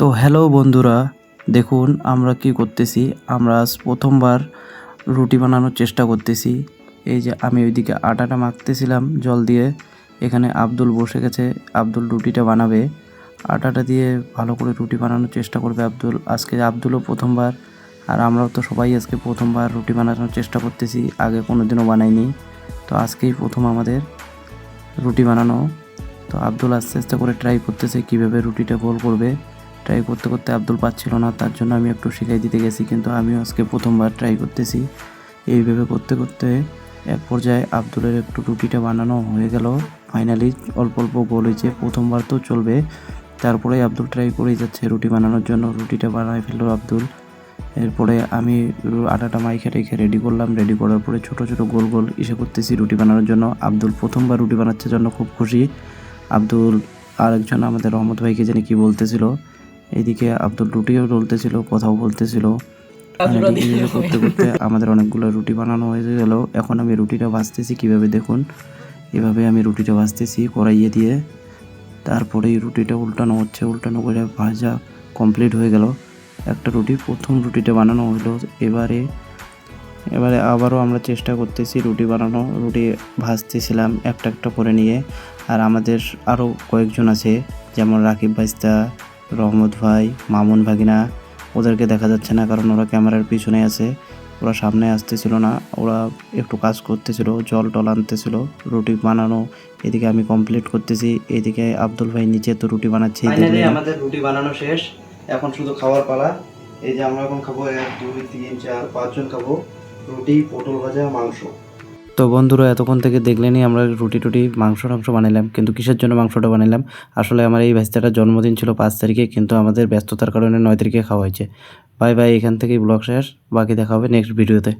তো হ্যালো বন্ধুরা, দেখুন আমরা কি করতেছি। আমরা আজ প্রথমবার রুটি বানানোর চেষ্টা করতেছি। এই যে আমি ওইদিকে আটাটা মাখতেছিলাম জল দিয়ে, এখানে আব্দুল বসে গেছে। আব্দুল রুটিটা বানাবে, আটাটা দিয়ে ভালো করে রুটি বানানোর চেষ্টা করবে আব্দুল। আজকে আব্দুলও প্রথমবার, আর আমরাও তো সবাই আজকে প্রথমবার রুটি বানানোর চেষ্টা করতেছি, আগে কোনোদিনও বানাইনি। তো আজকেই প্রথম আমাদের রুটি বানানো। তো আব্দুল আস্তে আস্তে করে ট্রাই করতেছে কীভাবে রুটিটা গোল করবে। ট্রাই করতে করতে আব্দুল পাচ্ছিল না, তার জন্য আমি একটু শিখাই দিতে গেছি, কিন্তু আমিও আজকে প্রথমবার ট্রাই করতেছি। এইভাবে করতে করতে এক পর্যায়ে আব্দুলের একটু রুটিটা বানানো হয়ে গেল। ফাইনালি অল্প অল্প গোল হয়েছে, প্রথমবার তো চলবে। তারপরে আব্দুল ট্রাই করেই যাচ্ছে রুটি বানানোর জন্য। রুটিটা বানায় ফেললো আব্দুল। এরপরে আমি আটাটা মাইখে রেখে রেডি করলাম। রেডি করার পরে ছোটো ছোটো গোল গোল ইসে করতেছি রুটি বানানোর জন্য। আব্দুল প্রথমবার রুটি বানাচ্ছে জন্য খুব খুশি। আব্দুল আরেকজন আমাদের রহমত ভাইকে জানি কি বলতেছিল, এইদিকে আব্দুল রুটিও বলতেছিল, কথাও বলতেছিল। এইভাবে করতে করতে আমাদের অনেকগুলো রুটি বানানো হয়ে গেল। এখন আমি রুটিটা ভাজতেছি কীভাবে দেখুন। এভাবে আমি রুটিটা ভাজতেছি কড়াইয়ে দিয়ে। তারপরেই রুটিটা উল্টানো হচ্ছে, উল্টানো করে ভাজা কমপ্লিট হয়ে গেল। একটা রুটি, প্রথম রুটিটা বানানো হলো। এবারে আবারও আমরা চেষ্টা করতেছি রুটি বানানো। রুটি ভাজতেছিলাম একটা একটা করে নিয়ে। আর আমাদের আরও কয়েকজন আছে, যেমন রাকিব ভাইস্তা, রহমত ভাই, মামুন ভাগিনা। ওদেরকে দেখা যাচ্ছে না কারণ ওরা ক্যামেরার পিছনে আছে, ওরা সামনে আসতেছিল না। ওরা একটু কাজ করতেছিল, জল টল আনতেছিল। রুটি বানানো এদিকে আমি কমপ্লিট করতেছি, এদিকে আব্দুল ভাই নিচে তো রুটি বানাচ্ছে। আমাদের রুটি বানানো শেষ, এখন শুধু খাওয়ার পালা। এই যে আমরা এখন খাবো 1 2 3 4 5 জন খাবো রুটি, পটল ভাজা, মাংস। তো বন্ধুরা, এতক্ষণ থেকে দেখলেনই আমরা রুটি মাংস বানাইলাম। কিন্তু কিসের জন্য মাংসটা বানাইলাম, আসলে আমার এই ভাইস্তাটার জন্মদিন ছিল 5 তারিখে, কিন্তু আমাদের ব্যস্ততার কারণে 9 তারিখে খাওয়া হয়েছে। বাই বাই, এখান থেকেই ব্লগ শেষ। বাকি দেখা হবে নেক্সট ভিডিওতে।